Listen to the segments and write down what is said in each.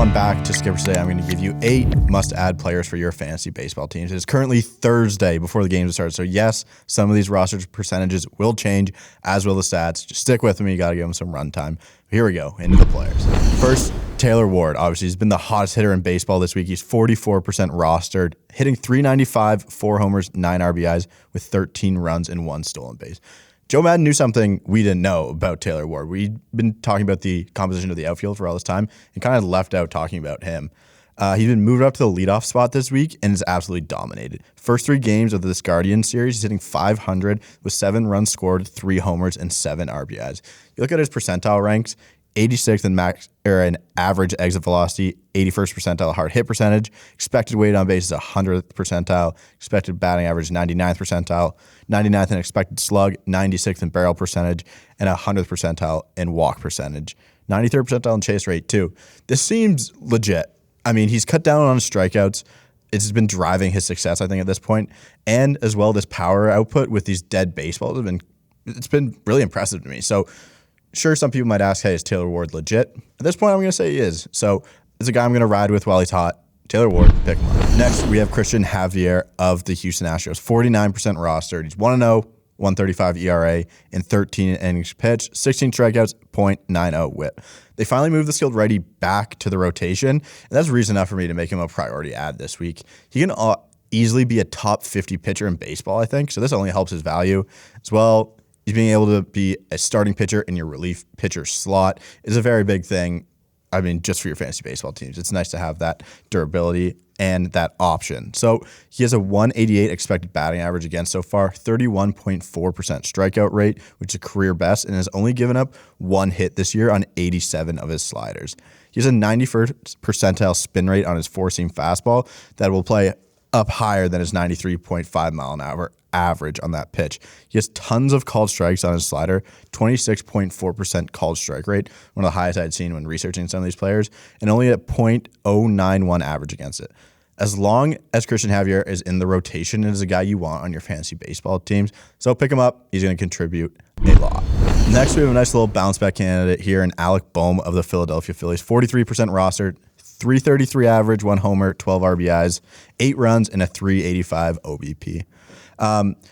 on back to Skipper today. I'm going to give you 8 must-add players for your fantasy baseball teams. It is currently Thursday before the games start, so yes, some of these roster percentages will change, as will the stats. Just stick with me. You got to give them some run time. Here we go, into the players. First, Taylor Ward. Obviously, he's been the hottest hitter in baseball this week. He's 44% rostered, hitting .395, 4 homers, 9 RBIs, with 13 runs and 1 stolen base. Joe Madden knew something we didn't know about Taylor Ward. We'd been talking about the composition of the outfield for all this time and kind of left out talking about him. He's been moved up to the leadoff spot this week and is absolutely dominated. First 3 games of this Guardian series, he's hitting .500 with 7 runs scored, 3 homers, and 7 RBIs. You look at his percentile ranks, 86th in average exit velocity, 81st percentile hard hit percentage, expected weighted on base is 100th percentile, expected batting average 99th percentile, 99th in expected slug, 96th in barrel percentage, and 100th percentile in walk percentage. 93rd percentile in chase rate too. This seems legit. I mean, he's cut down on his strikeouts. It's been driving his success, I think, at this point, and as well this power output with these dead baseballs it's been really impressive to me. So. Sure, some people might ask, hey, is Taylor Ward legit? At this point, I'm going to say he is. So it's a guy I'm going to ride with while he's hot. Taylor Ward, pick him up. Next, we have CRISTIAN JAVIER of the Houston Astros, 49% rostered. He's 1-0, 1.35 ERA in 13 innings pitched, 16 strikeouts, .90 whip. They finally moved the skilled righty back to the rotation, and that's reason enough for me to make him a priority add this week. He can easily be a top 50 pitcher in baseball, I think, so this only helps his value as well. He's being able to be a starting pitcher in your relief pitcher slot is a very big thing. I mean, just for your fantasy baseball teams, it's nice to have that durability and that option. So he has a 188 expected batting average against so far, 31.4% strikeout rate, which is a career best, and has only given up 1 hit this year on 87 of his sliders. He has a 91st percentile spin rate on his four-seam fastball that will play up higher than his 93.5 mile an hour average on that pitch. He has tons of called strikes on his slider, 26.4% called strike rate, one of the highest I'd seen when researching some of these players, and only a .091 average against it. As long as CRISTIAN JAVIER is in the rotation, it is a guy you want on your fantasy baseball teams. So pick him up. He's going to contribute a lot. Next, we have a nice little bounce back candidate here in Alec Bohm of the Philadelphia Phillies, 43% rostered, .333 average, 1 homer, 12 RBIs, 8 runs, and a .385 OBP.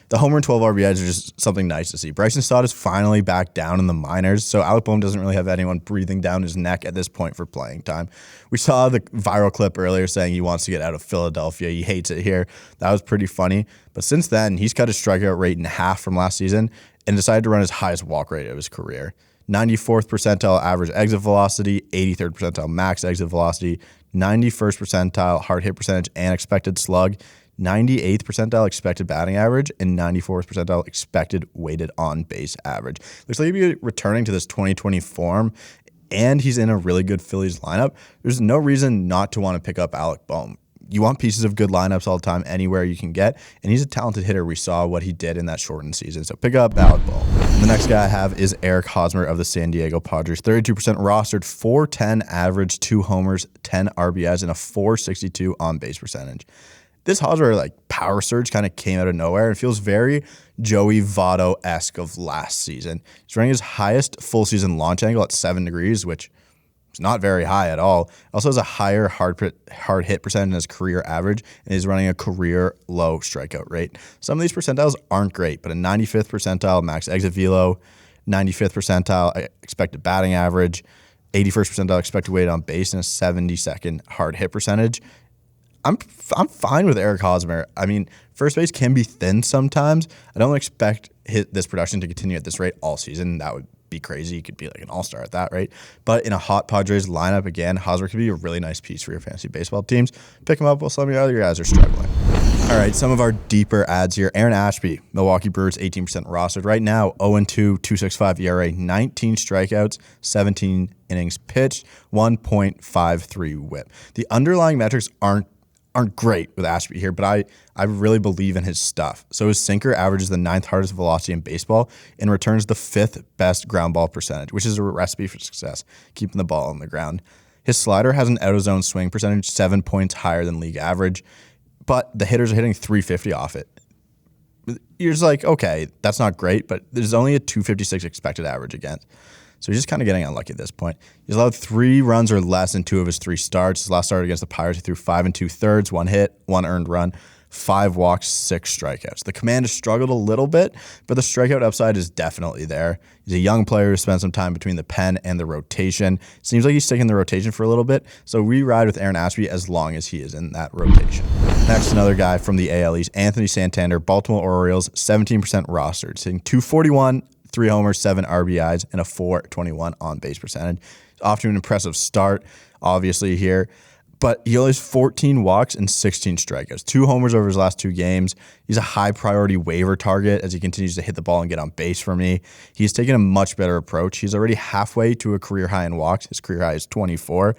The homer and 12 RBIs are just something nice to see. Bryson Stott is finally back down in the minors, so Alec Bohm doesn't really have anyone breathing down his neck at this point for playing time. We saw the viral clip earlier saying he wants to get out of Philadelphia. He hates it here. That was pretty funny. But since then, he's cut his strikeout rate in half from last season and decided to run his highest walk rate of his career. 94th percentile average exit velocity, 83rd percentile max exit velocity, 91st percentile hard hit percentage and expected slug, 98th percentile expected batting average, and 94th percentile expected weighted on base average. Looks like he'll be returning to this 2020 form, and he's in a really good Phillies lineup. There's no reason not to want to pick up Alec Bohm. You want pieces of good lineups all the time, anywhere you can get, and he's a talented hitter. We saw what he did in that shortened season, so pick up Alec Bohm. The next guy I have is Eric Hosmer of the San Diego Padres, 32% rostered, .410 average, 2 homers, 10 RBIs, and a .462 on-base percentage. This Hosmer power surge kind of came out of nowhere and feels very Joey Votto-esque of last season. He's running his highest full season launch angle at 7 degrees, which is not very high at all. Also has a higher hard hit percentage than his career average, and is running a career low strikeout rate. Some of these percentiles aren't great, but a 95th percentile max exit velo, 95th percentile expected batting average, 81st percentile expected weighted on base, and a 72nd hard hit percentage. I'm fine with Eric Hosmer. I mean, first base can be thin sometimes. I don't expect this production to continue at this rate all season. That would be crazy. He could be like an all-star at that rate. But in a hot Padres lineup, again, Hosmer could be a really nice piece for your fantasy baseball teams. Pick him up while some of your other guys are struggling. All right, some of our deeper ads here. Aaron ASHBY, Milwaukee Brewers, 18% rostered. Right now, 0-2, 2.65 ERA, 19 strikeouts, 17 innings pitched, 1.53 whip. The underlying metrics aren't great with ASHBY here, but I really believe in his stuff. So his sinker averages the 9th hardest velocity in baseball and returns the 5th best ground ball percentage, which is a recipe for success, keeping the ball on the ground. His slider has an out-of-zone swing percentage, 7 points higher than league average, but the hitters are hitting .350 off it. You're just like, okay, that's not great, but there's only a .256 expected average against. So he's just kind of getting unlucky at this point. He's allowed 3 runs or less in 2 of his 3 starts. His last start against the Pirates, he threw 5 2/3, 1 hit, 1 earned run, 5 walks, 6 strikeouts. The command has struggled a little bit, but the strikeout upside is definitely there. He's a young player who spent some time between the pen and the rotation. Seems like he's sticking the rotation for a little bit, so we ride with Aaron Ashby as long as he is in that rotation. Next, another guy from the AL East, Anthony Santander, Baltimore Orioles, 17% rostered, hitting .241, 3 homers, 7 RBIs, and a .421 on-base percentage. Off to an impressive start, obviously, here. But he only has 14 walks and 16 strikeouts, 2 homers over his last 2 games. He's a high priority waiver target as he continues to hit the ball and get on base for me. He's taken a much better approach. He's already halfway to a career high in walks. His career high is 24,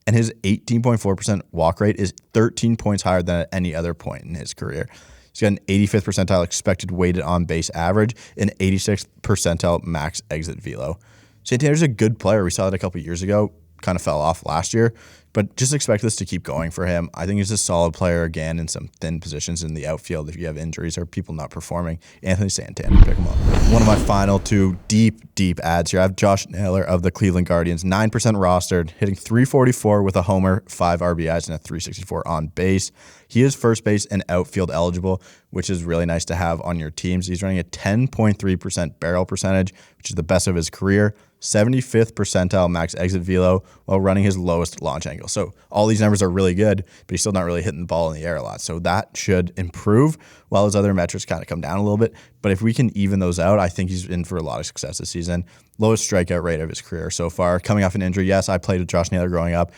and his 18.4% walk rate is 13 points higher than at any other point in his career. He's got an 85th percentile expected weighted on base average and 86th percentile max exit velo. Santander's a good player. We saw it a couple years ago, kind of fell off last year, but just expect this to keep going for him. I think he's a solid player again in some thin positions in the outfield if you have injuries or people not performing. Anthony Santander, pick him up. One of my final 2 deep ads here. I have Josh Naylor of the Cleveland Guardians, 9% rostered, hitting .344 with a homer, 5 RBIs, and a .364 on base. He is first base and outfield eligible, which is really nice to have on your teams. He's running a 10.3% barrel percentage, which is the best of his career, 75th percentile max exit velo while running his lowest launch angle. So all these numbers are really good, but he's still not really hitting the ball in the air a lot. So that should improve while his other metrics kind of come down a little bit. But if we can even those out, I think he's in for a lot of success this season. Lowest strikeout rate of his career so far. Coming off an injury, yes, I played with Josh Naylor growing up.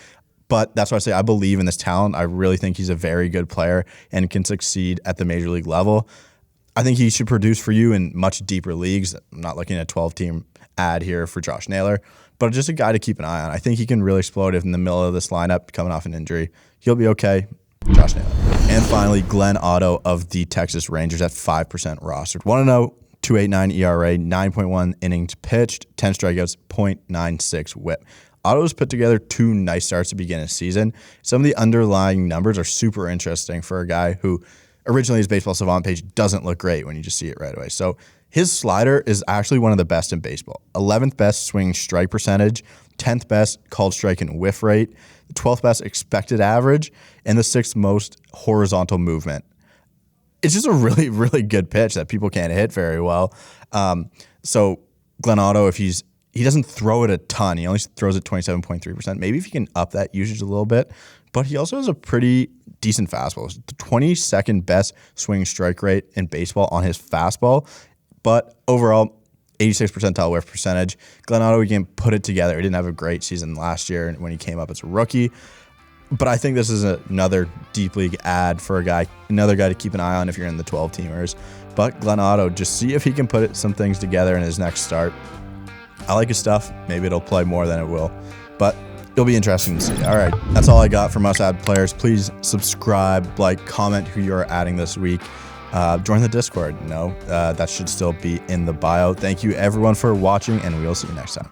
But that's why I say I believe in this talent. I really think he's a very good player and can succeed at the major league level. I think he should produce for you in much deeper leagues. I'm not looking at a 12-team ad here for Josh Naylor, but just a guy to keep an eye on. I think he can really explode if in the middle of this lineup, coming off an injury. He'll be okay. Josh Naylor. And finally, Glenn Otto of the Texas Rangers at 5% rostered. 1-0, 2.89 ERA, 9.1 innings pitched, 10 strikeouts, .96 whip. Otto's put together 2 nice starts to begin his season. Some of the underlying numbers are super interesting for a guy who originally his baseball savant page doesn't look great when you just see it right away. So his slider is actually one of the best in baseball. 11th best swing strike percentage, 10th best called strike and whiff rate, the 12th best expected average, and the 6th most horizontal movement. It's just a really, really good pitch that people can't hit very well. So Glenn Otto, if he doesn't throw it a ton. He only throws it 27.3%. Maybe if you can up that usage a little bit. But he also has a pretty decent fastball. It's the 22nd best swing strike rate in baseball on his fastball. But overall, 86th percentile whiff percentage. Glenn Otto, again, put it together. He didn't have a great season last year when he came up as a rookie. But I think this is another deep league ad for another guy to keep an eye on if you're in the 12-teamers. But Glenn Otto, just see if he can put some things together in his next start. I like his stuff. Maybe it'll play more than it will, but it'll be interesting to see. All right, that's all I got for must-add players. Please subscribe, like, comment who you're adding this week. Join the Discord. That should still be in the bio. Thank you, everyone, for watching, and we'll see you next time.